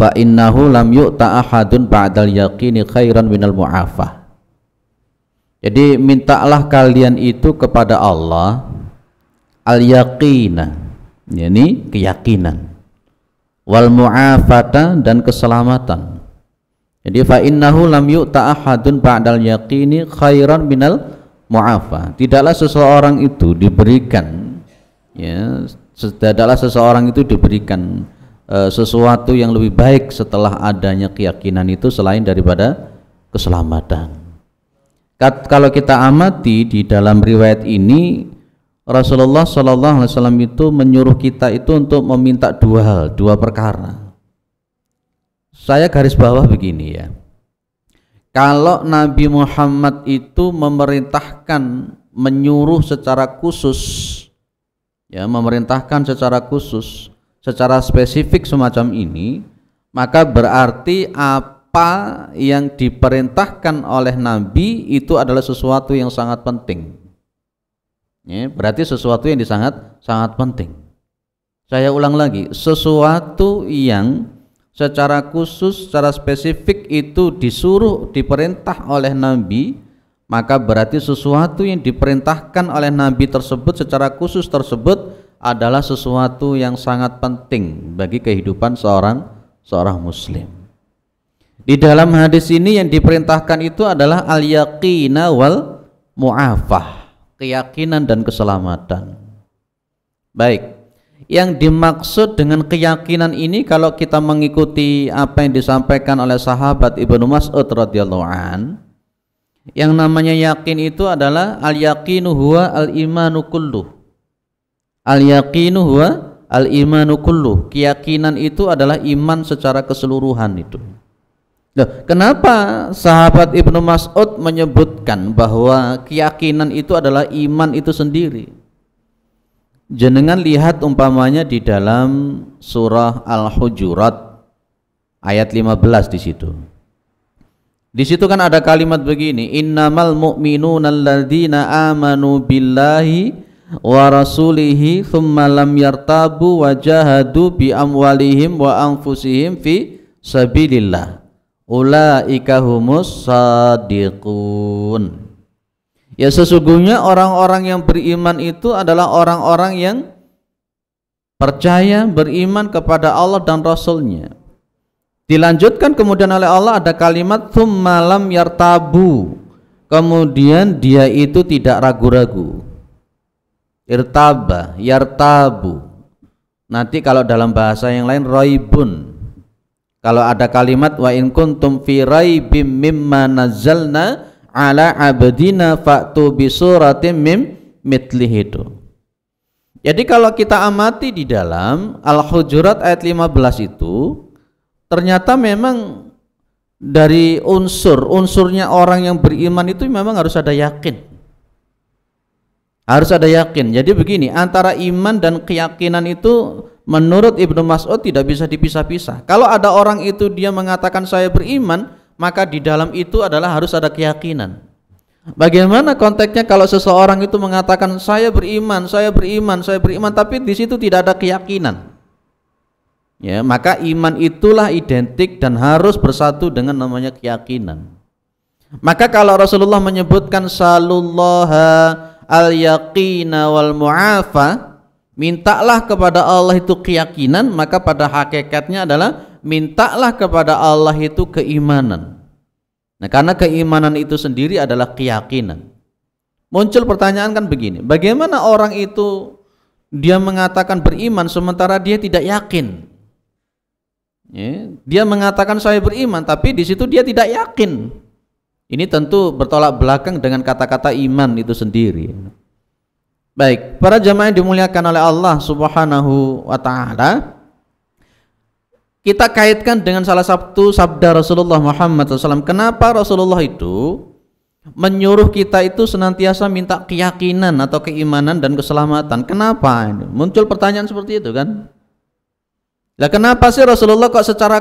fa innahu lam yu'ta ahadun ba'dal yaqini khairan minal mu'afah. Jadi mintalah kalian itu kepada Allah al-yaqina, yakni keyakinan, wal mu'afata, dan keselamatan. Jadi fa innahu lam yu'ta ahadun ba'dal yaqini khairan minal mu'afah. Tidaklah seseorang itu diberikan, ya, tidaklah seseorang itu diberikan sesuatu yang lebih baik setelah adanya keyakinan itu selain daripada keselamatan. Kalau kita amati di dalam riwayat ini, Rasulullah SAW itu menyuruh kita itu untuk meminta dua hal, dua perkara. Saya garis bawah begini ya. Kalau Nabi Muhammad itu memerintahkan, menyuruh secara khusus, ya, memerintahkan secara khusus, secara spesifik semacam ini, maka berarti apa yang diperintahkan oleh Nabi itu adalah sesuatu yang sangat penting. Ya, berarti sesuatu yang sangat penting. Saya ulang lagi, sesuatu yang secara khusus, secara spesifik itu disuruh, diperintah oleh Nabi, maka berarti sesuatu yang diperintahkan oleh Nabi tersebut secara khusus tersebut adalah sesuatu yang sangat penting bagi kehidupan seorang muslim. Di dalam hadis ini yang diperintahkan itu adalah al-yaqina wal mu'afah, keyakinan dan keselamatan. Baik, yang dimaksud dengan keyakinan ini kalau kita mengikuti apa yang disampaikan oleh sahabat Ibnu Mas'ud radhiyallahu an, yang namanya yakin itu adalah al-yaqinu huwa al-imanu kulluh. Al-yaqinu huwa al-imanu kulluh. Keyakinan itu adalah iman secara keseluruhan itu. Loh, kenapa sahabat Ibnu Mas'ud menyebutkan bahwa keyakinan itu adalah iman itu sendiri? Jenengan lihat umpamanya di dalam surah Al-Hujurat ayat 15 di situ. Di situ kan ada kalimat begini, innamal mu'minuna alladzina amanu billahi wa rasulihi thumma lam yartabu wa jahadu bi amwalihim wa anfusihim fi sabilillah. Ulaika humus shadiqun. Ya, sesungguhnya orang-orang yang beriman itu adalah orang-orang yang percaya, beriman kepada Allah dan Rasul-Nya. Dilanjutkan kemudian oleh Allah ada kalimat thumma lam yartabu. Kemudian dia itu tidak ragu-ragu. Irtaba, yartabu. Nanti kalau dalam bahasa yang lain raibun. Kalau ada kalimat wa in kuntum fi raibim mimma nazzalna ala abdina fa'tu bi suratim mim mithlihi. Jadi kalau kita amati di dalam Al-Hujurat ayat 15 itu, ternyata memang dari unsurnya orang yang beriman itu memang harus ada yakin. Harus ada yakin. Jadi begini, antara iman dan keyakinan itu menurut Ibnu Mas'ud tidak bisa dipisah-pisah. Kalau ada orang itu dia mengatakan saya beriman, maka di dalam itu adalah harus ada keyakinan. Bagaimana konteksnya kalau seseorang itu mengatakan saya beriman, tapi di situ tidak ada keyakinan? Ya, maka iman itulah identik dan harus bersatu dengan namanya keyakinan. Maka kalau Rasulullah menyebutkan salullaha al-yaqina wal mu'afa, mintalah kepada Allah itu keyakinan, maka pada hakikatnya adalah mintalah kepada Allah itu keimanan. Nah, karena keimanan itu sendiri adalah keyakinan. Muncul pertanyaan kan begini, bagaimana orang itu dia mengatakan beriman sementara dia tidak yakin? Ya, dia mengatakan saya beriman tapi di situ dia tidak yakin. Ini tentu bertolak belakang dengan kata-kata iman itu sendiri. Baik, para jamaah yang dimuliakan oleh Allah Subhanahu wa taala, kita kaitkan dengan salah satu sabda Rasulullah Muhammad SAW. Kenapa Rasulullah itu menyuruh kita itu senantiasa minta keyakinan atau keimanan dan keselamatan? Kenapa? Muncul pertanyaan seperti itu kan? Lah kenapa sih Rasulullah kok secara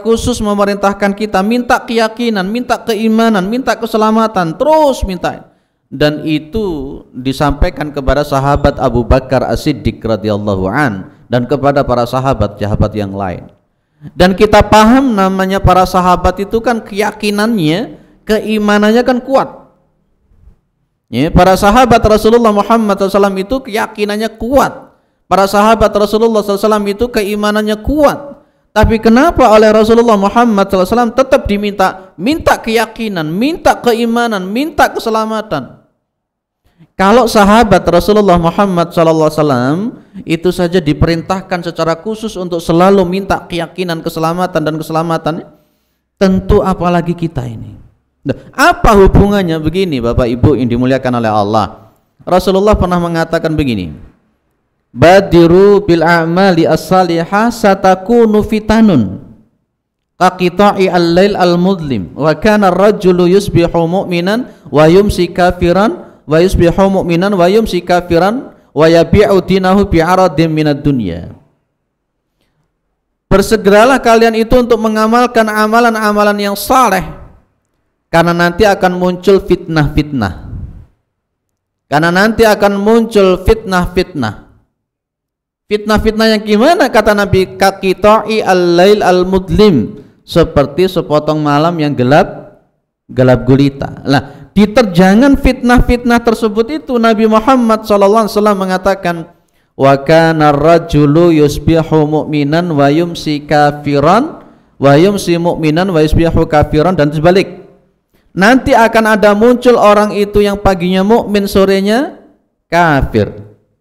khusus memerintahkan kita minta keyakinan, minta keimanan, minta keselamatan, terus minta? Dan itu disampaikan kepada sahabat Abu Bakar As-Siddiq radhiyallahu an dan kepada para sahabat yang lain. Dan kita paham namanya para sahabat itu kan keyakinannya, keimanannya kan kuat. Ya, para sahabat Rasulullah Muhammad SAW itu keyakinannya kuat. Para sahabat Rasulullah SAW itu keimanannya kuat. Tapi kenapa oleh Rasulullah Muhammad SAW tetap minta keyakinan, minta keimanan, minta keselamatan? Kalau sahabat Rasulullah Muhammad SAW itu saja diperintahkan secara khusus untuk selalu minta keyakinan, keselamatan dan keselamatan, tentu apalagi kita ini. Nah, apa hubungannya begini Bapak Ibu yang dimuliakan oleh Allah? Rasulullah pernah mengatakan begini, badiru bil a'mali as-salihah satakunu fitanun kaqita'i al-lail al-mudlim wa kana ar-rajulu yusbihu mu'minan wa yumsi kafiran wa yusbihu mu'minan wa yumsi kafiran wa yabi'u dinahu bi'aradin minad dunya. Bersegeralah kalian itu untuk mengamalkan amalan-amalan yang saleh, karena nanti akan muncul fitnah-fitnah. Karena nanti akan muncul fitnah-fitnah. Fitnah-fitnah yang gimana? Kata Nabi, kaqita'i al-lail al-mudlim, seperti sepotong malam yang gelap gulita. Nah, di terjangan fitnah-fitnah tersebut itu Nabi Muhammad SAW mengatakan, wa kana ar-rajulu yusbihu mu'minan wa yumsi kafiran wa yumsi mu'minan wa yusbihu kafiran, dan sebalik. Nanti akan ada muncul orang itu yang paginya mukmin, sorenya kafir,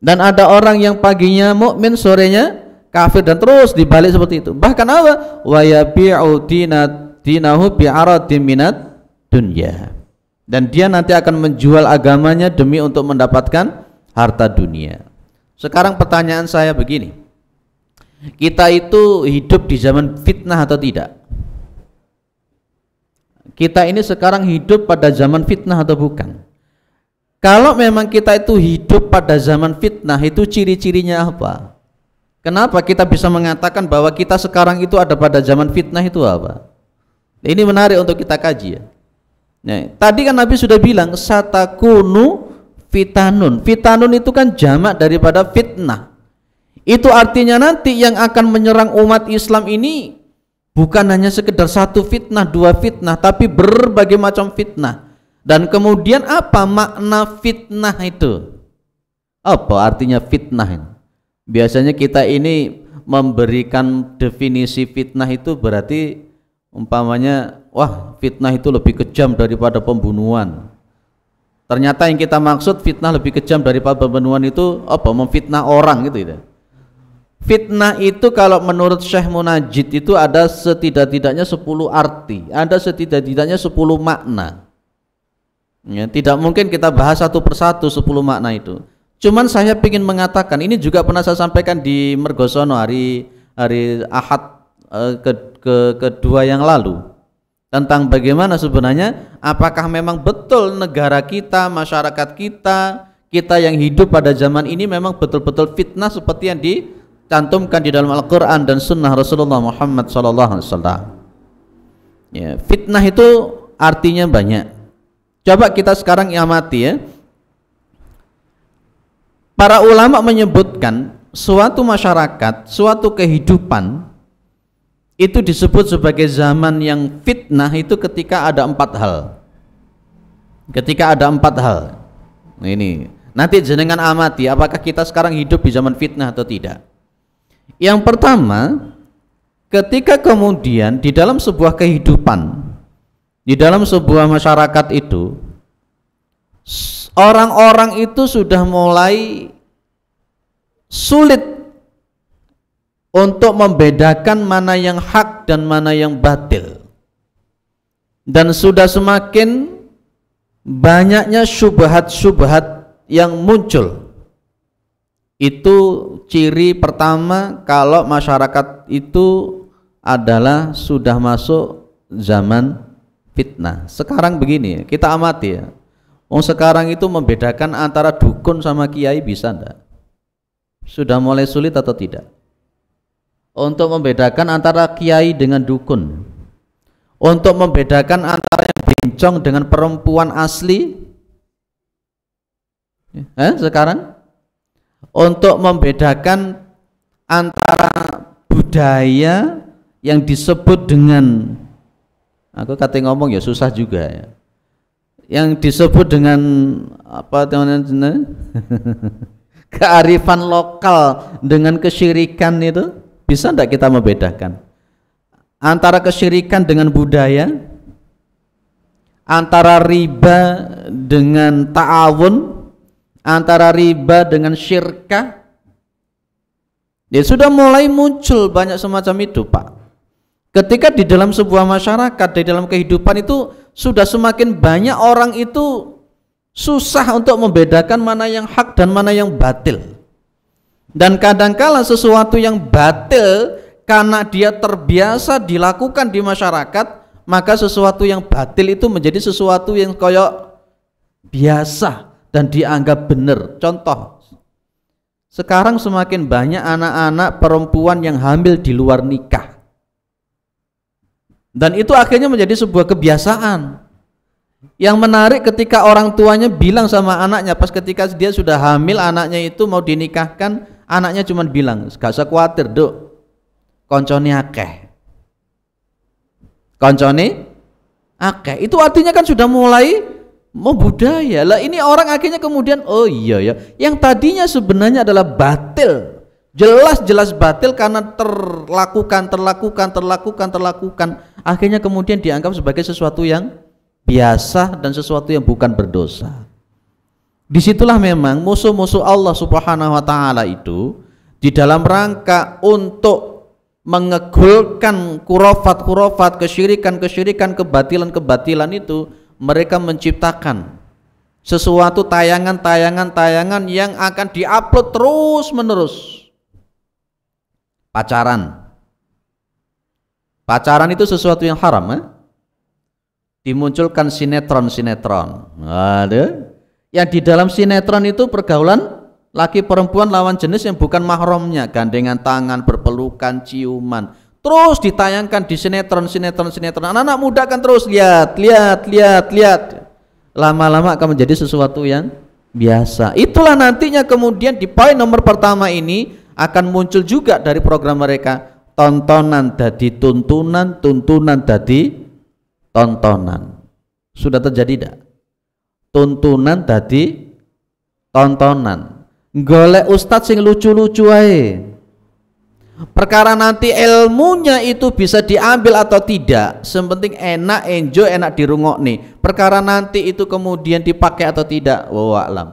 dan ada orang yang paginya mukmin, sorenya kafir, dan terus dibalik seperti itu. Bahkan apa? Wa yabi'u dinahu bi'aradin minad dunya, dan dia nanti akan menjual agamanya demi untuk mendapatkan harta dunia. Sekarang pertanyaan saya begini, kita itu hidup di zaman fitnah atau tidak? Kita ini sekarang hidup pada zaman fitnah atau bukan? Kalau memang kita itu hidup pada zaman fitnah, itu ciri-cirinya apa? Kenapa kita bisa mengatakan bahwa kita sekarang itu ada pada zaman fitnah, itu apa? Ini menarik untuk kita kaji ya. Nah, tadi kan Nabi sudah bilang satakunu fitanun. Fitanun itu kan jamak daripada fitnah. Itu artinya nanti yang akan menyerang umat Islam ini bukan hanya sekedar satu fitnah, dua fitnah, tapi berbagai macam fitnah. Dan kemudian apa makna fitnah itu? Apa artinya fitnah? Biasanya kita ini memberikan definisi fitnah itu berarti umpamanya, wah, fitnah itu lebih kejam daripada pembunuhan. Ternyata yang kita maksud fitnah lebih kejam daripada pembunuhan itu apa? Memfitnah orang gitu ya. Fitnah itu kalau menurut Syekh Munajjid itu ada setidak-tidaknya 10 arti, ada setidak-tidaknya 10 makna. Ya, tidak mungkin kita bahas satu persatu 10 makna itu. Cuman saya ingin mengatakan, ini juga pernah saya sampaikan di Mergosono hari Ahad kedua yang lalu, tentang bagaimana sebenarnya apakah memang betul negara kita, masyarakat kita yang hidup pada zaman ini memang betul-betul fitnah seperti yang dicantumkan di dalam Al-Quran dan Sunnah Rasulullah Muhammad SAW. Ya, fitnah itu artinya banyak. Coba kita sekarang amati ya. Para ulama menyebutkan suatu masyarakat, suatu kehidupan itu disebut sebagai zaman yang fitnah itu ketika ada 4 hal. Ketika ada 4 hal. Nah, ini nanti jenengan amati apakah kita sekarang hidup di zaman fitnah atau tidak. Yang pertama, ketika kemudian di dalam sebuah kehidupan, di dalam sebuah masyarakat itu, orang-orang itu sudah mulai sulit untuk membedakan mana yang hak dan mana yang batil, dan sudah semakin banyaknya syubhat-syubhat yang muncul. Itu ciri pertama kalau masyarakat itu adalah sudah masuk zaman fitnah. Sekarang begini, kita amati ya. Sekarang itu membedakan antara dukun sama kiai bisa enggak? Sudah mulai sulit atau tidak? Untuk membedakan antara kiai dengan dukun, untuk membedakan antara yang bencong dengan perempuan asli, sekarang untuk membedakan antara budaya yang disebut dengan, aku kata ngomong ya susah juga ya, yang disebut dengan apa teman-teman kearifan lokal dengan kesyirikan itu, bisa tidak kita membedakan antara kesyirikan dengan budaya, antara riba dengan ta'awun, antara riba dengan syirkah? Ya sudah mulai muncul banyak semacam itu, Pak. Ketika di dalam sebuah masyarakat, di dalam kehidupan itu sudah semakin banyak orang itu susah untuk membedakan mana yang hak dan mana yang batil. Dan kadangkala sesuatu yang batil karena dia terbiasa dilakukan di masyarakat, maka sesuatu yang batil itu menjadi sesuatu yang koyok biasa dan dianggap benar. Contoh, sekarang semakin banyak anak-anak perempuan yang hamil di luar nikah, dan itu akhirnya menjadi sebuah kebiasaan. Yang menarik ketika orang tuanya bilang sama anaknya, pas ketika dia sudah hamil, anaknya itu mau dinikahkan, anaknya cuma bilang, gak usah khawatir duk, koncone akeh. Koncone akeh, itu artinya kan sudah mulai mau budaya lah. Ini orang akhirnya kemudian, oh iya ya, yang tadinya sebenarnya adalah batil, jelas-jelas batil karena terlakukan, akhirnya kemudian dianggap sebagai sesuatu yang biasa dan sesuatu yang bukan berdosa. Disitulah memang musuh-musuh Allah Subhanahu wa ta'ala itu di dalam rangka untuk mengegulkan khurafat-khurafat, kesyirikan-kesyirikan, kebatilan-kebatilan itu, mereka menciptakan sesuatu tayangan yang akan diupload terus menerus. Pacaran itu sesuatu yang haram, dimunculkan sinetron. Ada yang di dalam sinetron itu pergaulan laki perempuan lawan jenis yang bukan mahramnya, gandengan tangan, berpelukan, ciuman, terus ditayangkan di sinetron. Anak-anak muda kan terus lihat. Lama-lama akan menjadi sesuatu yang biasa. Itulah nantinya kemudian di poin nomor pertama ini akan muncul juga dari program mereka, tontonan dadi tuntunan, tuntunan dadi tontonan. Sudah terjadi tidak? Tuntunan dadi tontonan. Golek ustadz sing lucu-lucu ae. Perkara nanti ilmunya itu bisa diambil atau tidak, sepenting enak, enjoy, enak dirungokne. Perkara nanti itu kemudian dipakai atau tidak, wallahu a'lam.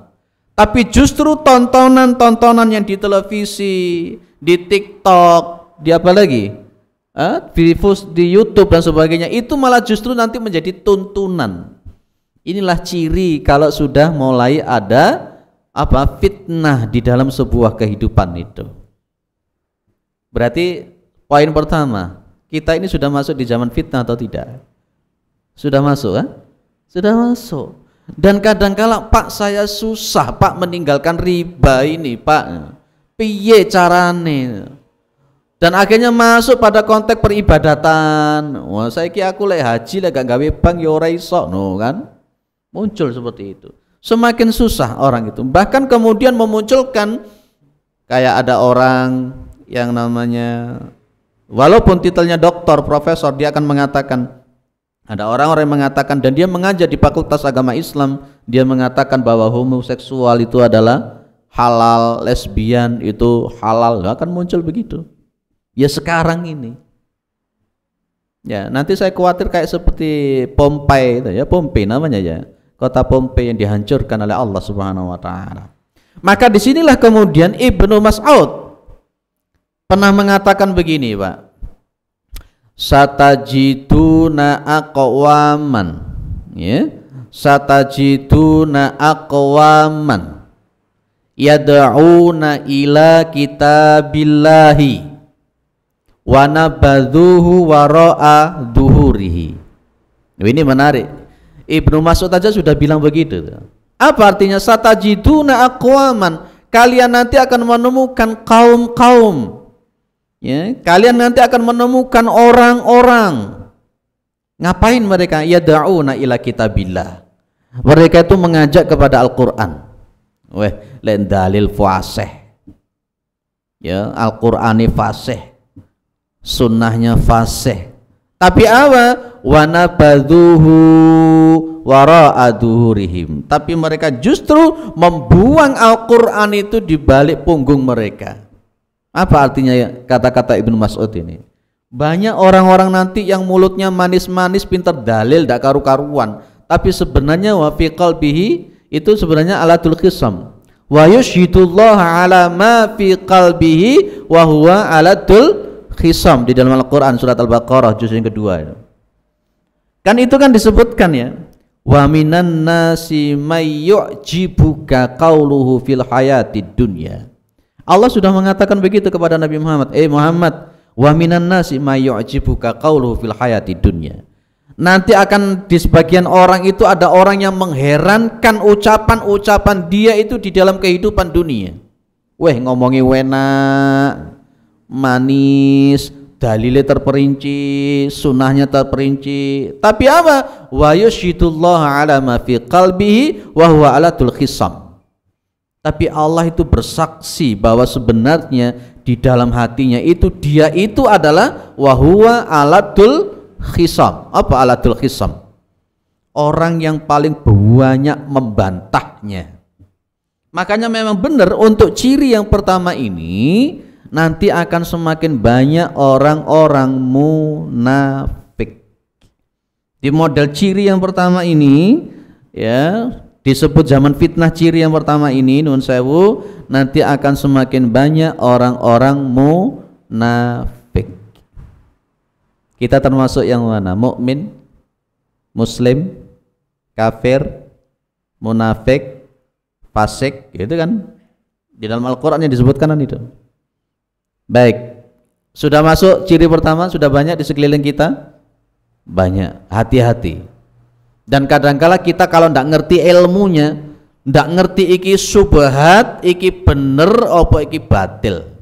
Tapi justru tontonan yang di televisi, di TikTok, di apa lagi, di YouTube dan sebagainya, itu malah justru nanti menjadi tuntunan. Inilah ciri kalau sudah mulai ada fitnah di dalam sebuah kehidupan itu. Berarti poin pertama, kita ini sudah masuk di zaman fitnah atau tidak? Sudah masuk kan? Sudah masuk. Dan kadang-kala, Pak, saya susah Pak meninggalkan riba ini Pak, piye carane? Dan akhirnya masuk pada konteks peribadatan. Wah, saiki aku lek haji lek gak gawe bank ya ora iso, no kan? Muncul seperti itu. Semakin susah orang itu. Bahkan kemudian memunculkan kayak ada orang yang namanya, walaupun titelnya doktor, profesor, dia akan mengatakan, ada orang-orang yang mengatakan, dan dia mengajar di Fakultas Agama Islam, dia mengatakan bahwa homoseksual itu adalah halal, lesbian itu halal. Akan muncul begitu ya sekarang ini ya. Nanti saya khawatir kayak seperti Pompei itu ya, Pompei namanya ya, kota Pompei yang dihancurkan oleh Allah Subhanahu wa ta'ala. Maka disinilah kemudian Ibnu Mas'ud pernah mengatakan begini, Pak, satajiduna aqwaman, ya, satajiduna aqwaman yad'una ila kitabillahi wa nabadhuhu wara'a duhurihi. Ini menarik. Ibnu Mas'ud aja sudah bilang begitu. Apa artinya satajiduna aqwaman? Kalian nanti akan menemukan kaum-kaum, ya, kalian nanti akan menemukan orang-orang. Ngapain mereka? Yad'una ila kitabillah. Mereka itu mengajak kepada Al-Qur'an. Weh, lain dalil fuasih. Ya, Al-Qur'ani fasih, sunnahnya fasih. Tapi apa? Wa nabadhuhu wara'a dhuhurihim. Tapi mereka justru membuang Al-Qur'an itu di balik punggung mereka. Apa artinya ya kata-kata Ibnu Mas'ud ini? Banyak orang-orang nanti yang mulutnya manis-manis, pintar dalil, dak karu-karuan, tapi sebenarnya wa fi qalbihi itu sebenarnya alatul khisam. Wa yushhidullaha ala ma fi qalbihi wa huwa alatul khisam di dalam Al-Qur'an surat Al-Baqarah juz yang kedua itu. Kan itu kan disebutkan ya. Wa minan nasi may yu'jibuka qauluhu fil hayatid dunya. Allah sudah mengatakan begitu kepada Nabi Muhammad, Muhammad, wa minan nasi may yu'jibuka qauluhu fil hayatid dunya. Nanti akan di sebagian orang itu ada orang yang mengherankan ucapan-ucapan dia itu di dalam kehidupan dunia. Weh, ngomongi enak, manis, dalilnya terperinci, sunnahnya terperinci. Tapi apa? Wa yushhidullaha ala ma fi qalbihi wa huwa alatul khisam. Tapi Allah itu bersaksi bahwa sebenarnya di dalam hatinya itu dia itu adalah wa huwa alatul khisam. Apa alatul khisam? Orang yang paling banyak membantahnya. Makanya memang benar untuk ciri yang pertama ini nanti akan semakin banyak orang-orang munafik. Di model ciri yang pertama ini ya disebut zaman fitnah ciri yang pertama ini nun sewu, nanti akan semakin banyak orang-orang munafik. Kita termasuk yang mana? Mukmin, muslim, kafir, munafik, fasik, gitu kan? Di dalam Al-Qur'an yang disebutkan kan itu. Baik, sudah masuk ciri pertama, sudah banyak di sekeliling kita? Banyak, hati-hati. Dan kadangkala kita kalau ndak ngerti ilmunya, ndak ngerti iki subhat, iki bener apa iki batil.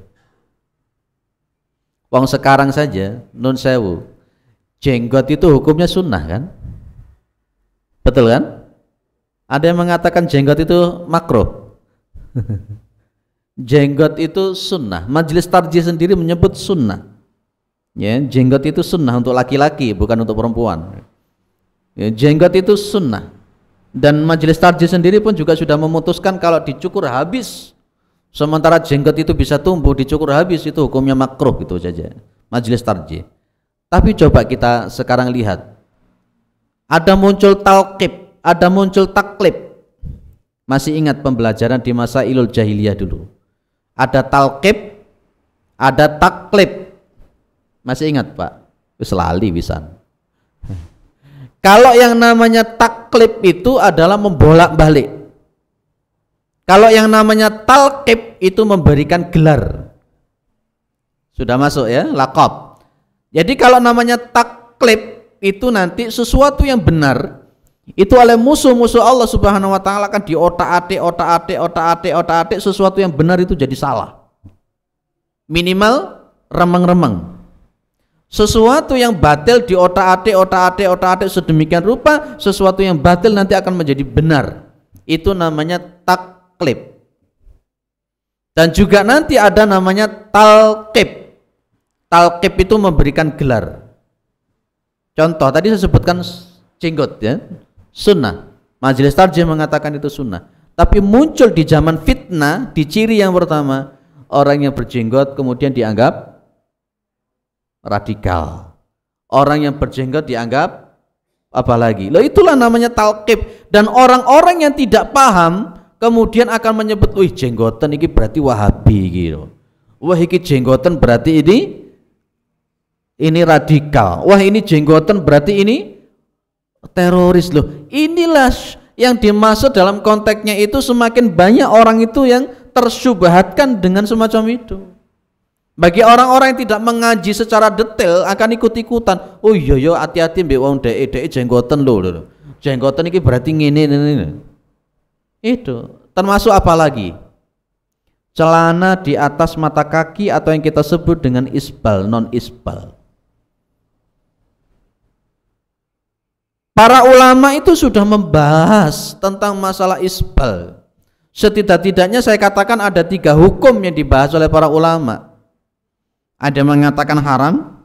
Wong sekarang saja, nun sewu, jenggot itu hukumnya sunnah kan? Betul kan? Ada yang mengatakan jenggot itu makruh. Jenggot itu sunnah. Majelis Tarjih sendiri menyebut sunnah. Ya, jenggot itu sunnah untuk laki-laki, bukan untuk perempuan. Ya, jenggot itu sunnah. Dan Majelis Tarjih sendiri pun juga sudah memutuskan kalau dicukur habis, sementara jenggot itu bisa tumbuh, dicukur habis itu hukumnya makruh, gitu saja Majelis Tarjih. Tapi coba kita sekarang lihat, ada muncul talqib, ada muncul taklib. Masih ingat pembelajaran di masa ilul jahiliyah dulu? Ada talqib, ada taklib. Masih ingat Pak? Wis lali pisan. Kalau yang namanya taklib itu adalah membolak-balik. Kalau yang namanya talqib itu memberikan gelar. Sudah masuk ya, laqab. Jadi kalau namanya taklib itu nanti sesuatu yang benar itu oleh musuh-musuh Allah Subhanahu wa taala kan otak-atik sesuatu yang benar itu jadi salah. Minimal remeng-remeng. Sesuatu yang batil di otak-atik sedemikian rupa, sesuatu yang batil nanti akan menjadi benar. Itu namanya taklib. Dan juga nanti ada namanya talqib. Talqib itu memberikan gelar. Contoh tadi saya sebutkan jenggot ya, sunnah. Majelis Tarjih mengatakan itu sunnah. Tapi muncul di zaman fitnah, di ciri yang pertama, orang yang berjenggot kemudian dianggap radikal. Orang yang berjenggot dianggap apalagi. Loh itulah namanya talqib. Dan orang-orang yang tidak paham kemudian akan menyebut, wih jenggotan ini berarti Wahabi gitu. Wah ini jenggotan berarti ini radikal. Wah ini jenggotan berarti ini teroris loh. Inilah yang dimaksud dalam konteksnya itu, semakin banyak orang itu yang tersyubhatkan dengan semacam itu. Bagi orang-orang yang tidak mengaji secara detail akan ikut-ikutan. Oh iya yo hati-hati mbek wong dhek jenggoten lho. Jenggoten iki berarti ngene. Itu termasuk apa lagi? Celana di atas mata kaki atau yang kita sebut dengan isbal, non isbal. Para ulama itu sudah membahas tentang masalah isbal. Setidak-tidaknya saya katakan ada 3 hukum yang dibahas oleh para ulama. Ada yang mengatakan haram,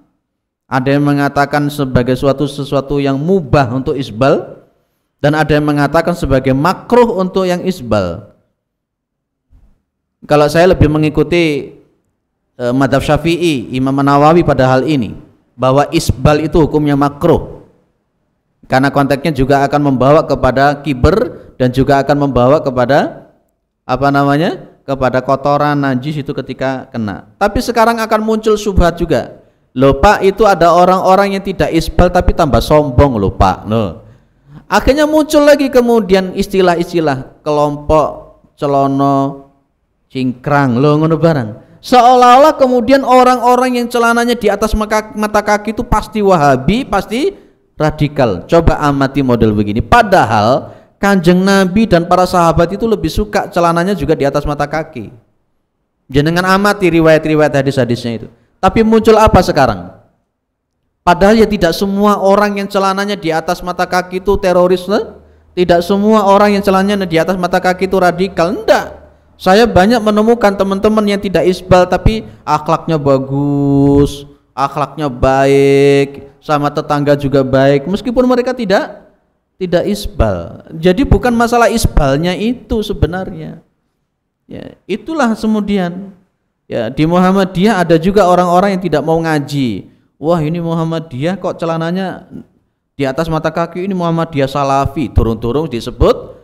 ada yang mengatakan sebagai sesuatu yang mubah untuk isbal, dan ada yang mengatakan sebagai makruh untuk yang isbal. Kalau saya lebih mengikuti mazhab Syafi'i, Imam Nawawi pada hal ini, bahwa isbal itu hukumnya makruh, karena konteksnya juga akan membawa kepada kiber dan juga akan membawa kepada kepada kotoran najis itu ketika kena. Tapi sekarang akan muncul syubhat juga. Loh Pak, itu ada orang-orang yang tidak isbal tapi tambah sombong loh Pak. Loh. Akhirnya muncul lagi kemudian istilah-istilah kelompok celono cingkrang loh ngono barang. Seolah-olah kemudian orang-orang yang celananya di atas mata kaki itu pasti Wahabi, pasti radikal. Coba amati model begini. Padahal Kanjeng Nabi dan para sahabat itu lebih suka celananya juga di atas mata kaki. Jenengan amati riwayat-riwayat hadis-hadisnya itu. Tapi muncul apa sekarang? Padahal ya tidak semua orang yang celananya di atas mata kaki itu teroris, tidak semua orang yang celananya di atas mata kaki itu radikal. Enggak. Saya banyak menemukan teman-teman yang tidak isbal tapi akhlaknya bagus, akhlaknya baik, sama tetangga juga baik, meskipun mereka tidak isbal. Jadi bukan masalah isbalnya itu sebenarnya. Ya, itulah kemudian. Ya, di Muhammadiyah ada juga orang-orang yang tidak mau ngaji. Wah, ini Muhammadiyah kok celananya di atas mata kaki, ini Muhammadiyah Salafi, turun-turun disebut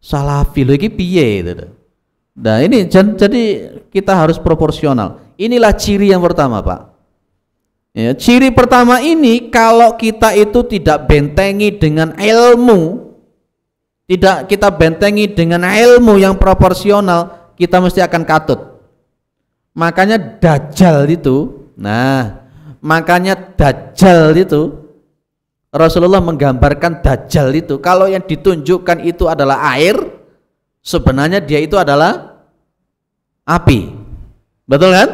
Salafi. Lho iki piye gitu. Nah, ini jadi kita harus proporsional. Inilah ciri yang pertama, Pak. Ya, ciri pertama ini kalau kita itu tidak bentengi dengan ilmu, tidak kita bentengi dengan ilmu yang proporsional, kita mesti akan katut. Makanya Dajjal itu, Rasulullah menggambarkan Dajjal itu, kalau yang ditunjukkan itu adalah air, sebenarnya dia itu adalah api. Betul kan?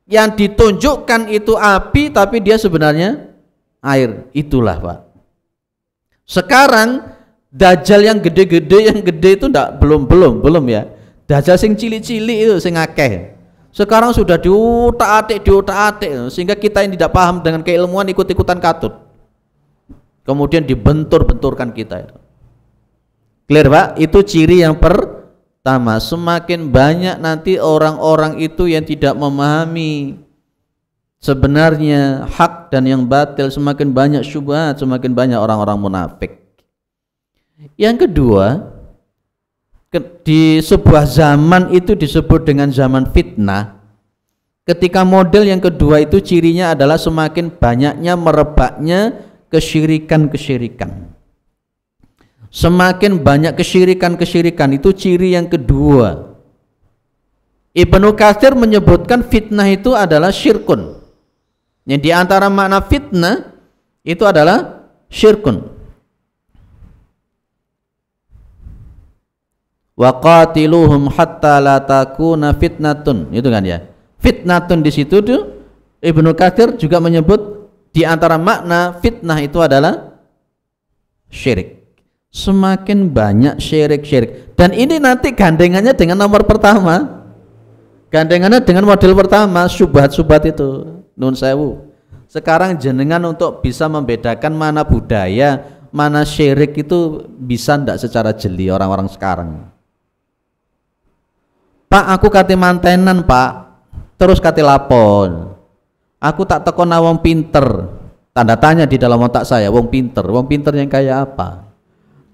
Yang ditunjukkan itu api tapi dia sebenarnya air. Itulah Pak. Sekarang Dajjal yang gede-gede itu belum ya. Dajjal sing cilik-cilik itu sing akeh. Sekarang sudah diutak-atik sehingga kita yang tidak paham dengan keilmuan ikut-ikutan katut. Kemudian dibentur-benturkan kita itu. Clear Pak? Itu ciri yang pertama. Semakin banyak nanti orang-orang itu yang tidak memahami sebenarnya hak dan yang batil, semakin banyak syubhat, semakin banyak orang-orang munafik. Yang kedua, di sebuah zaman itu disebut dengan zaman fitnah. Ketika model yang kedua itu cirinya adalah semakin banyaknya merebaknya kesyirikan-kesyirikan. Semakin banyak kesyirikan-kesyirikan itu ciri yang kedua. Ibnu Katsir menyebutkan fitnah itu adalah syirkun. Yang di antara makna fitnah itu adalah syirkun. Wa qatiluhum hatta la takuna fitnatun, itu kan ya. Fitnatun di situ tuh Ibnu Katsir juga menyebut di antara makna fitnah itu adalah syirik. Semakin banyak syirik. Dan ini nanti gandengannya dengan nomor pertama. Gandengannya dengan model pertama, syubhat-syubhat itu. Nun sewu. Sekarang jenengan untuk bisa membedakan mana budaya, mana syirik itu bisa ndak secara jeli orang-orang sekarang. Pak, aku kate mantenan Pak, terus kate lapon. Aku tak tekon wong pinter. Tanda tanya di dalam otak saya, wong pinter yang kayak apa?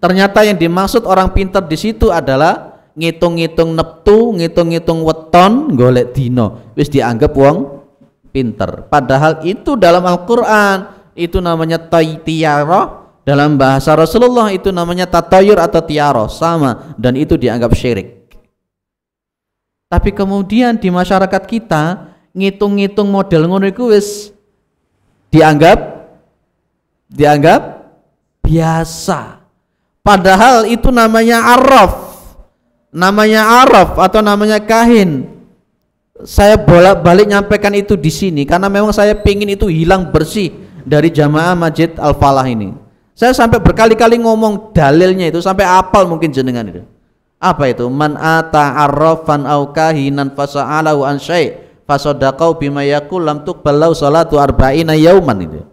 Ternyata yang dimaksud orang pinter di situ adalah ngitung-ngitung neptu, ngitung-ngitung weton, golek dino, wis dianggap wong pinter. Padahal itu dalam Al-Quran itu namanya tiarah, dalam bahasa Rasulullah itu namanya tatayur atau tiarah, sama, dan itu dianggap syirik. Tapi kemudian di masyarakat kita ngitung-ngitung model ngono iku wis dianggap biasa. Padahal itu namanya araf atau namanya kahin. Saya bolak-balik nyampaikan itu di sini karena memang saya pingin itu hilang bersih dari jamaah Masjid Al-Falah ini. Saya sampai berkali-kali ngomong dalilnya itu sampai apal mungkin jenengan itu. Apa itu? Man ata arrafan aw kahinan fasa'alahu an syai' fasaddaqau bima yaqul lam tuqballau salatu arba'ina yauman itu.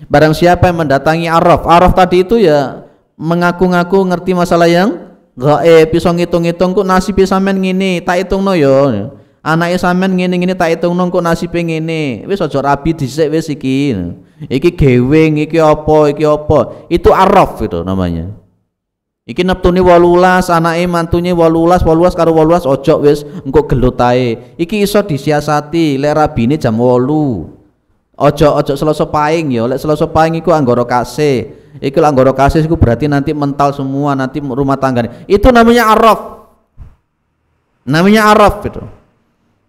Barang siapa yang mendatangi arraf. Arraf tadi itu ya mengaku-ngaku ngerti masalah yang gaib, bisa ngitung-ngitung kok nasibe sampean ngene, tak hitungno ya. Anake sampean ngene-ngene tak hitungno kok nasibe ngene. Wis aja rabi dhisik wis iki. Iki gewing, iki apa, iki apa. Itu arraf itu namanya. Iki neptune 18, anake mantune 18 karo 18 ojo wis engko gelut ae. Iki iso disiasati, lek rabine jam 8. Ojo Selasa Pahing ya, lek Selasa Pahing iku anggara kasih. Iku anggara kasih iku berarti nanti mental semua, nanti rumah tangga. Itu namanya arraf. Namanya arraf itu.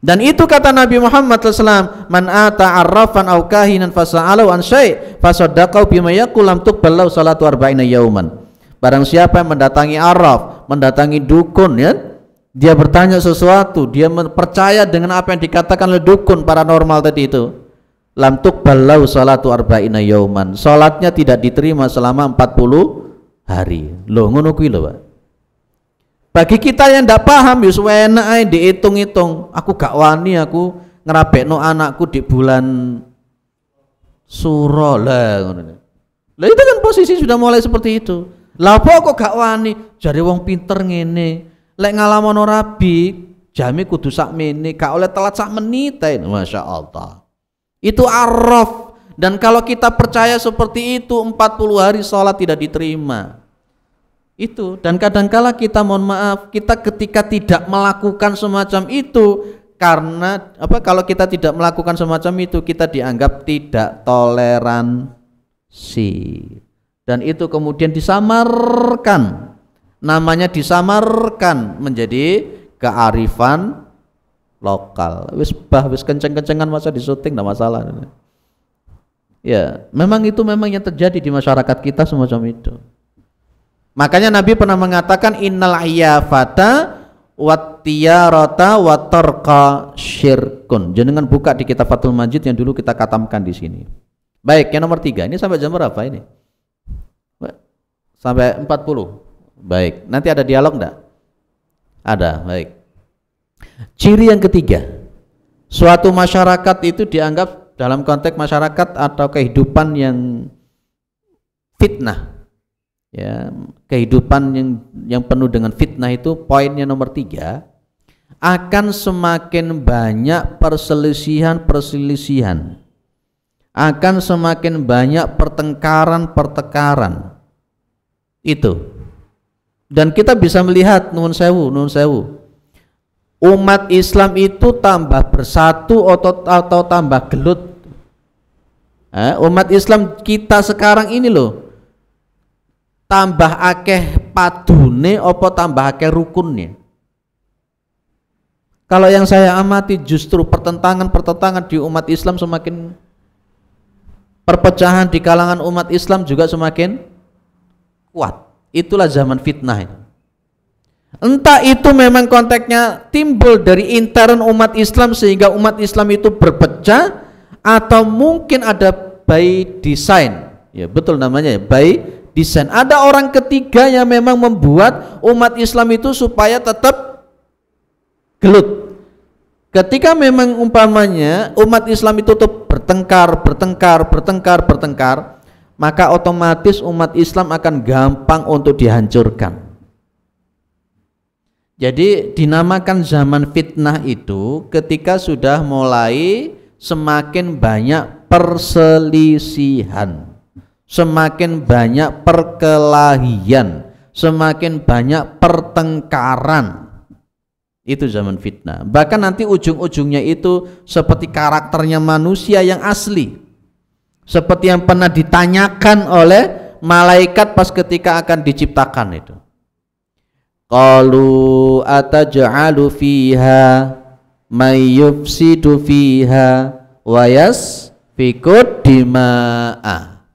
Dan itu kata Nabi Muhammad SAW, man ata arrafan aw kahinan fasa'alahu an syai' fasaddaqau bima yaqul lam tuqballau salatu arba'ina yauman. Barang siapa yang mendatangi arraf, mendatangi dukun ya, dia bertanya sesuatu, dia percaya dengan apa yang dikatakan oleh dukun paranormal tadi itu, lam tuqballau salatu arba'ina yauman, salatnya tidak diterima selama 40 hari. Loh ngono kuwi lho, Pak. Bagi kita yang ndak paham ya enak ae dihitung-hitung. Aku gak wani aku ngerabekno anakku di bulan Suro lah ngono. Lah itu kan posisi sudah mulai seperti itu. Lah apa kok gak wani? Jare wong pinter ngene. Lek ngalamono rabi, jame kudu sak mene, gak oleh telat sak menit ae. Masya Allah. Itu arraf. Dan kalau kita percaya seperti itu 40 hari sholat tidak diterima. Itu. Dan kadangkala kita mohon maaf, kita ketika tidak melakukan semacam itu, karena apa? Kalau kita tidak melakukan semacam itu, kita dianggap tidak toleransi. Dan itu kemudian disamarkan, namanya disamarkan menjadi kearifan lokal. Wis kenceng-kencengan masa disuting enggak masalah. Ya, memang itu memang yang terjadi di masyarakat kita semacam itu. Makanya Nabi pernah mengatakan innal iyafata wattiyarata watarqa syirkun. Jenengan buka di kitab Fathul Majid yang dulu kita katamkan di sini. Baik, yang nomor 3. Ini sampai jam berapa ini? Sampai 40. Baik, nanti ada dialog enggak? Ada, baik. Ciri yang ketiga, suatu masyarakat itu dianggap dalam konteks masyarakat atau kehidupan yang fitnah. Ya, kehidupan yang penuh dengan fitnah itu poinnya nomor 3, akan semakin banyak perselisihan, akan semakin banyak pertengkaran itu. Dan kita bisa melihat nun sewu, umat Islam itu tambah bersatu atau tambah gelut. Umat Islam kita sekarang ini loh, tambah akeh padune apa tambah akeh rukunnya. Kalau yang saya amati justru pertentangan di umat Islam semakin, perpecahan di kalangan umat Islam juga semakin kuat. Itulah zaman fitnah itu. Entah itu memang konteksnya timbul dari intern umat Islam sehingga umat Islam itu berpecah, atau mungkin ada by design. Ya betul namanya, by desain. Ada orang ketiga yang memang membuat umat Islam itu supaya tetap gelut. Ketika memang umpamanya umat Islam itu tetap bertengkar, maka otomatis umat Islam akan gampang untuk dihancurkan. Jadi dinamakan zaman fitnah itu ketika sudah mulai semakin banyak perselisihan, semakin banyak perkelahian, semakin banyak pertengkaran. Itu zaman fitnah. Bahkan nanti ujung-ujungnya itu seperti karakternya manusia yang asli, seperti yang pernah ditanyakan oleh malaikat pas ketika akan diciptakan itu. Qalu ataj'alu fiha may yufsidu fiha wa yasfiku dima'a.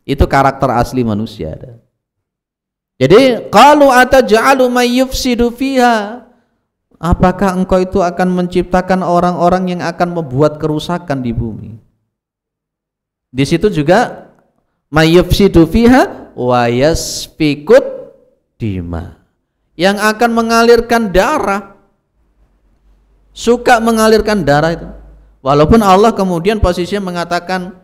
Itu karakter asli manusia. Jadi qalu ataj'alu may yufsidu fiha, apakah engkau itu akan menciptakan orang-orang yang akan membuat kerusakan di bumi? Di situ juga may yufsidu fiha wa yasfiku dima, yang akan mengalirkan darah, suka mengalirkan darah itu. Walaupun Allah kemudian posisinya mengatakan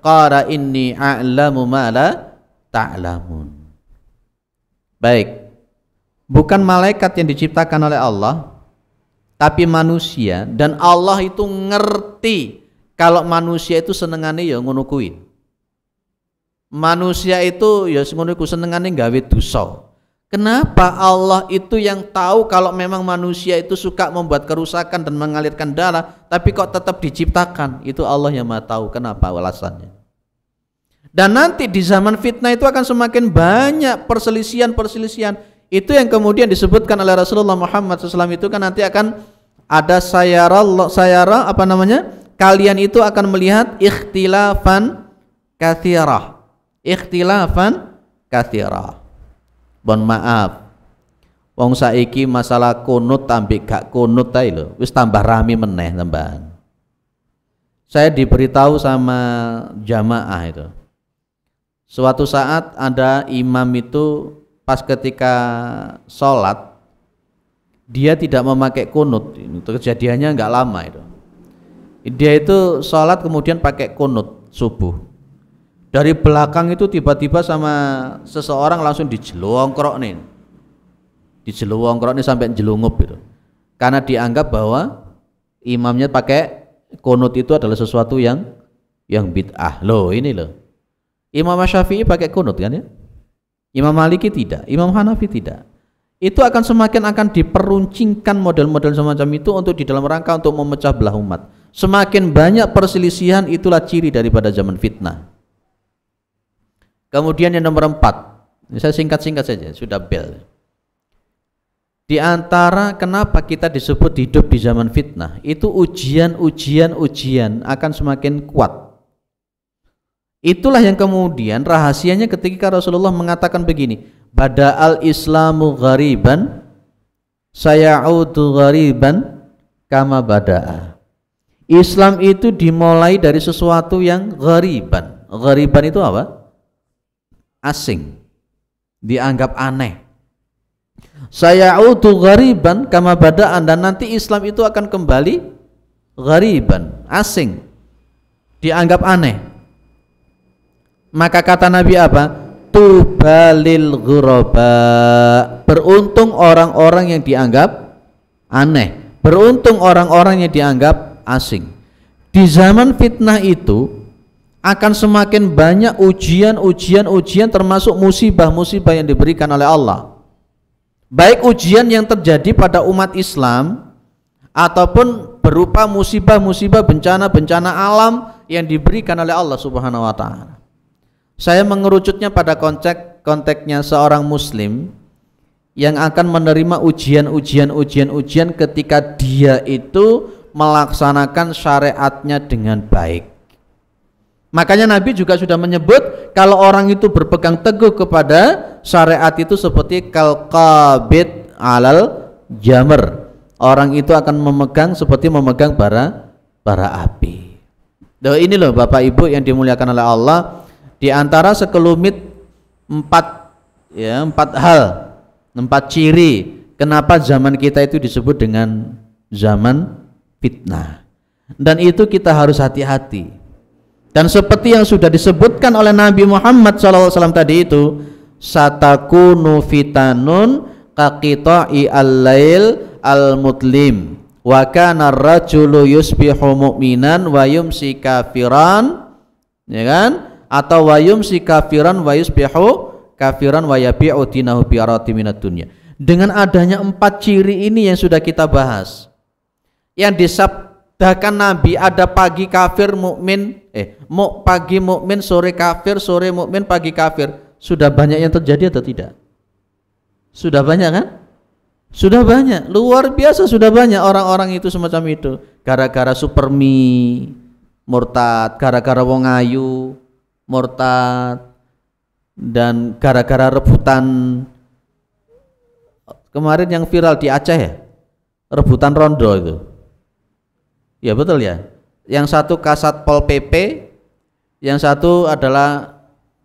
qara inni a'lamu ma la ta'lamun. Baik, bukan malaikat yang diciptakan oleh Allah, tapi manusia, dan Allah itu ngerti kalau manusia itu senengane ya ngono kuwi. Manusia itu ya ngono iku senengane gawe dosa. Kenapa Allah itu yang tahu kalau memang manusia itu suka membuat kerusakan dan mengalirkan darah, tapi kok tetap diciptakan? Itu Allah yang Maha tahu kenapa alasannya. Dan nanti di zaman fitnah itu akan semakin banyak perselisihan-perselisihan. Itu yang kemudian disebutkan oleh Rasulullah Muhammad SAW, itu kan nanti akan ada sayara apa namanya? Kalian itu akan melihat ikhtilafan katsirah. Ikhtilafan katsirah. Bon maaf, wong saiki masalah kunut ambek gak kunut ae lho, wis tambah rame meneh tambahan. Saya diberitahu sama jamaah itu, suatu saat ada imam itu pas ketika sholat dia tidak memakai kunut. Itu kejadiannya nggak lama itu. Dia itu sholat kemudian pakai kunut subuh. Dari belakang itu tiba-tiba sama seseorang langsung dijelongkrok nih sampai jelungup gitu. Karena dianggap bahwa imamnya pakai kunut itu adalah sesuatu yang bid'ah. Loh ini loh. Imam Syafi'i pakai kunut kan ya? Imam Maliki tidak, Imam Hanafi tidak. Itu akan diperuncingkan model-model semacam itu untuk di dalam rangka untuk memecah belah umat. Semakin banyak perselisihan, itulah ciri daripada zaman fitnah. Kemudian yang nomor 4, saya singkat-singkat saja, sudah bel. Di antara kenapa kita disebut hidup di zaman fitnah, itu ujian akan semakin kuat. Itulah yang kemudian rahasianya ketika Rasulullah mengatakan begini, bada'al islamu ghariban sayaudu ghariban kama bada'a. Islam itu dimulai dari sesuatu yang ghariban. Ghariban itu apa? Asing, dianggap aneh. Sayaudu ghariban kama bada'an, dan nanti Islam itu akan kembali ghariban, asing, dianggap aneh. Maka kata Nabi apa? Tubalil ghuraba, beruntung orang-orang yang dianggap aneh, beruntung orang-orang yang dianggap asing. Di zaman fitnah itu akan semakin banyak ujian termasuk musibah-musibah yang diberikan oleh Allah. Baik ujian yang terjadi pada umat Islam ataupun berupa musibah-musibah, bencana-bencana alam yang diberikan oleh Allah Subhanahu wa taala. Saya mengerucutnya pada konteksnya seorang muslim yang akan menerima ujian ketika dia itu melaksanakan syariatnya dengan baik. Makanya Nabi juga sudah menyebut kalau orang itu berpegang teguh kepada syariat itu seperti kalqabid alal jamr. Orang itu akan memegang seperti memegang bara api. Ini loh Bapak Ibu yang dimuliakan oleh Allah, di antara sekelumit 4 hal, 4 ciri kenapa zaman kita itu disebut dengan zaman fitnah. Dan itu kita harus hati-hati. Dan seperti yang sudah disebutkan oleh Nabi Muhammad SAW tadi itu, satakunu fitanun kaqita'i al-lail al-mutlim wa kana ar-rajulu yusbihu mu'minan wa yumsi kafiran, ya kan? Atau wa yumsi kafiran wa yusbihu kafiran wa yabi'u dinahu bi arati minad dunya. Dengan adanya 4 ciri ini yang sudah kita bahas, yang disabdakan Nabi, ada pagi kafir mukmin, pagi mukmin, sore kafir, sore mukmin, pagi kafir. Sudah banyak yang terjadi atau tidak? Sudah banyak kan? Sudah banyak, luar biasa, sudah banyak orang-orang itu semacam itu. Gara-gara supermi murtad, gara-gara wong ayu murtad, dan gara-gara rebutan kemarin yang viral di Aceh ya, rebutan rondo itu. Ya betul ya. Yang satu kasat Pol PP, yang satu adalah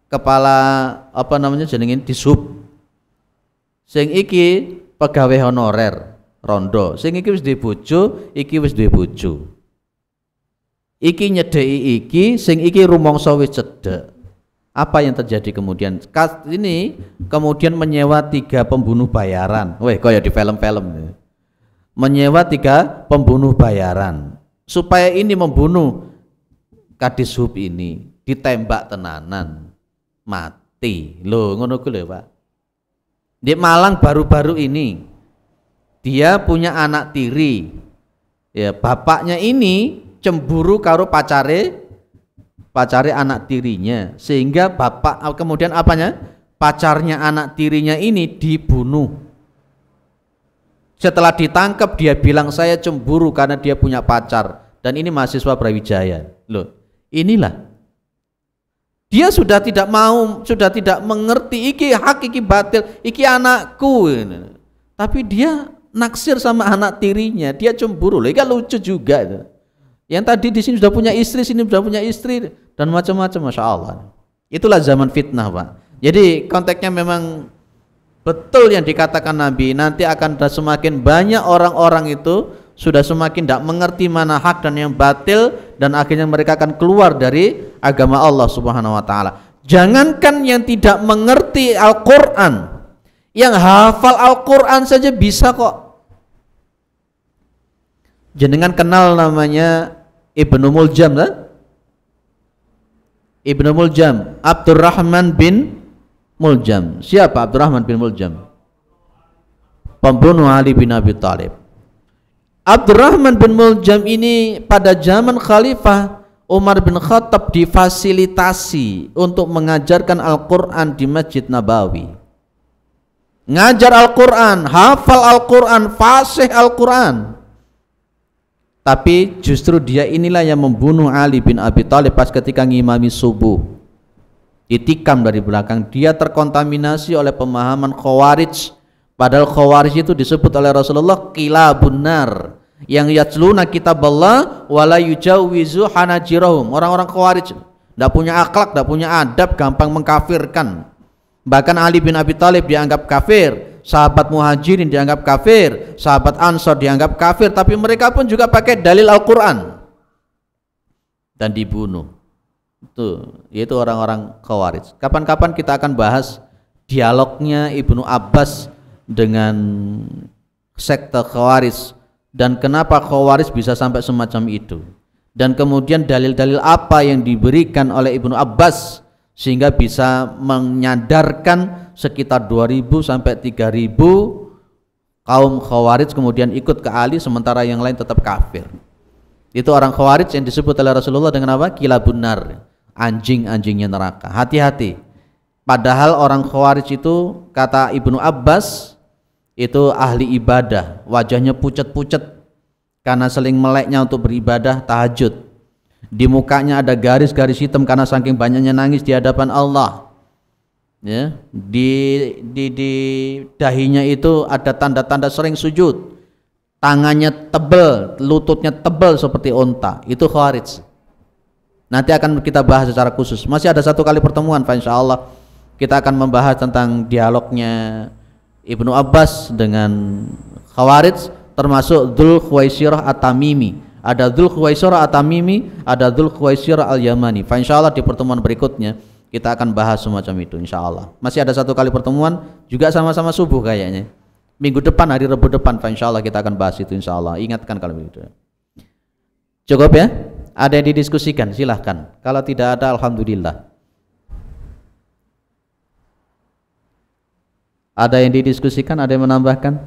kepala jenengin Dishub. Sing iki pegawai honorer rondo, sing iki wis duwe bojo, iki wis duwe bojo. Iki nyedeki iki, sing iki rumangsa wis cedhek. Apa yang terjadi kemudian? Ini kemudian menyewa 3 pembunuh bayaran. Weh, kayak di film-film. Menyewa 3 pembunuh bayaran supaya ini membunuh Kadis Hub ini, ditembak tenanan, mati. Loh, ngono ku lho, Pak. Di Malang baru-baru ini dia punya anak tiri. Ya, bapaknya ini cemburu karo pacare anak tirinya, sehingga bapak kemudian apanya? Pacarnya anak tirinya ini dibunuh. Setelah ditangkap dia bilang saya cemburu karena dia punya pacar, dan ini mahasiswa Brawijaya. Loh, inilah dia sudah tidak mau, sudah tidak mengerti iki hak iki batil, iki anakku. Tapi dia naksir sama anak tirinya, dia cemburu. Loh, ini kan lucu juga itu. Yang tadi di sini sudah punya istri, sini sudah punya istri dan macam-macam, masya Allah. Itulah zaman fitnah, Pak. Jadi konteksnya memang betul yang dikatakan Nabi, nanti akan semakin banyak orang-orang itu sudah semakin tidak mengerti mana hak dan yang batil, dan akhirnya mereka akan keluar dari agama Allah Subhanahu wa taala. Jangankan yang tidak mengerti Al-Qur'an, yang hafal Al-Qur'an saja bisa kok. Jenengan kenal namanya Ibnu Muljam, lah? Ibnu Muljam, Abdurrahman bin Muljam. Siapa Abdurrahman bin Muljam? Pembunuh Ali bin Abi Thalib. Abdurrahman bin Muljam ini pada zaman Khalifah Umar bin Khattab difasilitasi untuk mengajarkan Al-Quran di Masjid Nabawi. Ngajar Al-Quran, hafal Al-Quran, fasih Al-Quran. Tapi justru dia inilah yang membunuh Ali bin Abi Thalib pas ketika ngimami subuh. Ditikam dari belakang. Dia terkontaminasi oleh pemahaman Khawarij. Padahal Khawarij itu disebut oleh Rasulullah kilabun nar, yang yatluna kitab Allah wala yujawizu hanajirahum. Orang-orang Khawarij tidak punya akhlak, tidak punya adab, gampang mengkafirkan. Bahkan Ali bin Abi Thalib dianggap kafir, sahabat Muhajirin dianggap kafir, sahabat Ansor dianggap kafir, tapi mereka pun juga pakai dalil Al-Quran dan dibunuh. Yaitu orang-orang Khawarij. Kapan-kapan kita akan bahas dialognya Ibnu Abbas dengan sekte Khawarij dan kenapa Khawarij bisa sampai semacam itu, dan kemudian dalil-dalil apa yang diberikan oleh Ibnu Abbas sehingga bisa menyadarkan sekitar 2000 sampai 3000 kaum Khawarij kemudian ikut ke Ali sementara yang lain tetap kafir. Itu orang Khawarij yang disebut oleh Rasulullah dengan apa? Kilabun nar, anjing-anjingnya neraka. Hati-hati. Padahal orang Khawarij itu kata Ibnu Abbas itu ahli ibadah, wajahnya pucat-pucat karena seling meleknya untuk beribadah tahajud. Di mukanya ada garis-garis hitam karena saking banyaknya nangis di hadapan Allah. Ya, di dahinya itu ada tanda-tanda sering sujud. Tangannya tebal, lututnya tebal seperti unta. Itu Khawarij. Nanti akan kita bahas secara khusus. Masih ada 1 kali pertemuan, insyaallah kita akan membahas tentang dialognya Ibnu Abbas dengan Khawarij, termasuk Dzul Khuwaisirah At-Tamimi. Ada Dzul Khuwaisirah At-Tamimi, ada Dzul Khuwaisirah Al-Yamani. Insyaallah di pertemuan berikutnya kita akan bahas semacam itu, insyaallah. Masih ada 1 kali pertemuan juga sama-sama subuh kayaknya. Minggu depan, hari Rabu depan, insyaallah kita akan bahas itu, insyaallah. Ingatkan kalau begitu. Cukup ya? Ada yang didiskusikan? Silahkan. Kalau tidak ada, alhamdulillah. Ada yang didiskusikan? Ada yang menambahkan?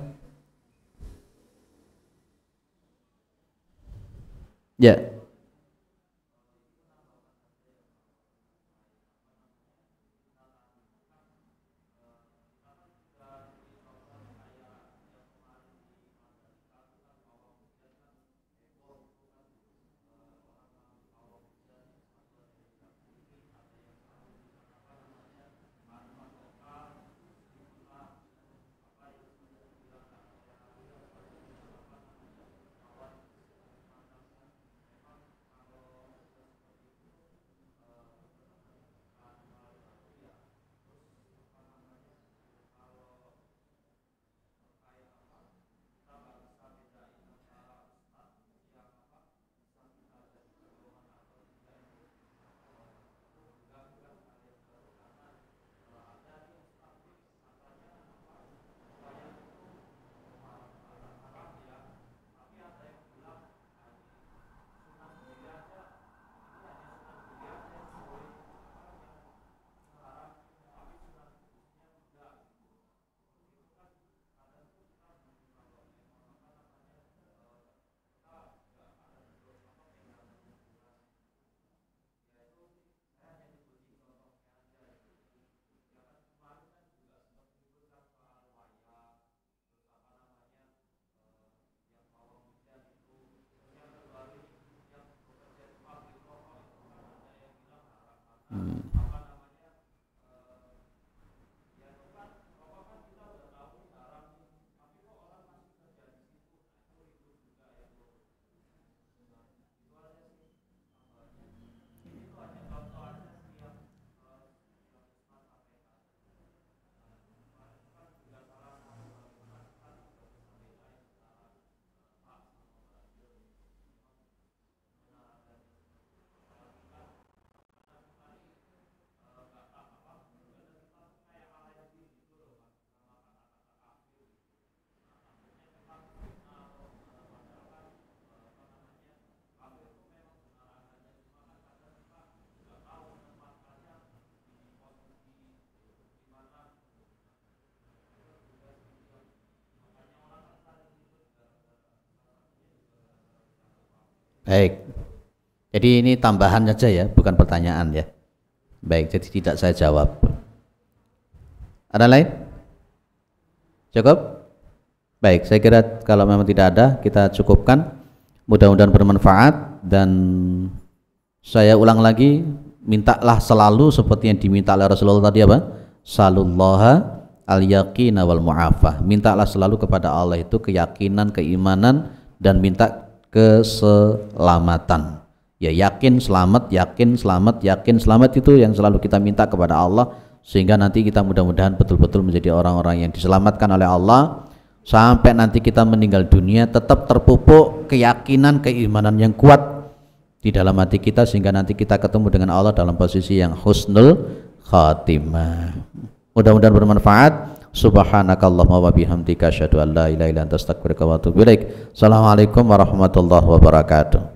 Ya. Baik. Jadi ini tambahan saja ya, bukan pertanyaan ya. Baik, jadi tidak saya jawab. Ada lain? Cukup? Baik, saya kira kalau memang tidak ada, kita cukupkan. Mudah-mudahan bermanfaat, dan saya ulang lagi, mintalah selalu seperti yang diminta oleh Rasulullah tadi apa? Salullaha al-yaqina wal mu'afah. Mintalah selalu kepada Allah itu keyakinan, keimanan, dan minta keselamatan. Ya, yakin selamat, yakin selamat, yakin selamat, itu yang selalu kita minta kepada Allah, sehingga nanti kita mudah-mudahan betul-betul menjadi orang-orang yang diselamatkan oleh Allah, sampai nanti kita meninggal dunia tetap terpupuk keyakinan, keimanan yang kuat di dalam hati kita, sehingga nanti kita ketemu dengan Allah dalam posisi yang husnul khatimah. Mudah-mudahan bermanfaat. Subhanakallahumma wa bihamdika asyhadu an la ilaha illa anta astaghfiruka wa atubu ilaik. Assalamualaikum warahmatullahi wabarakatuh.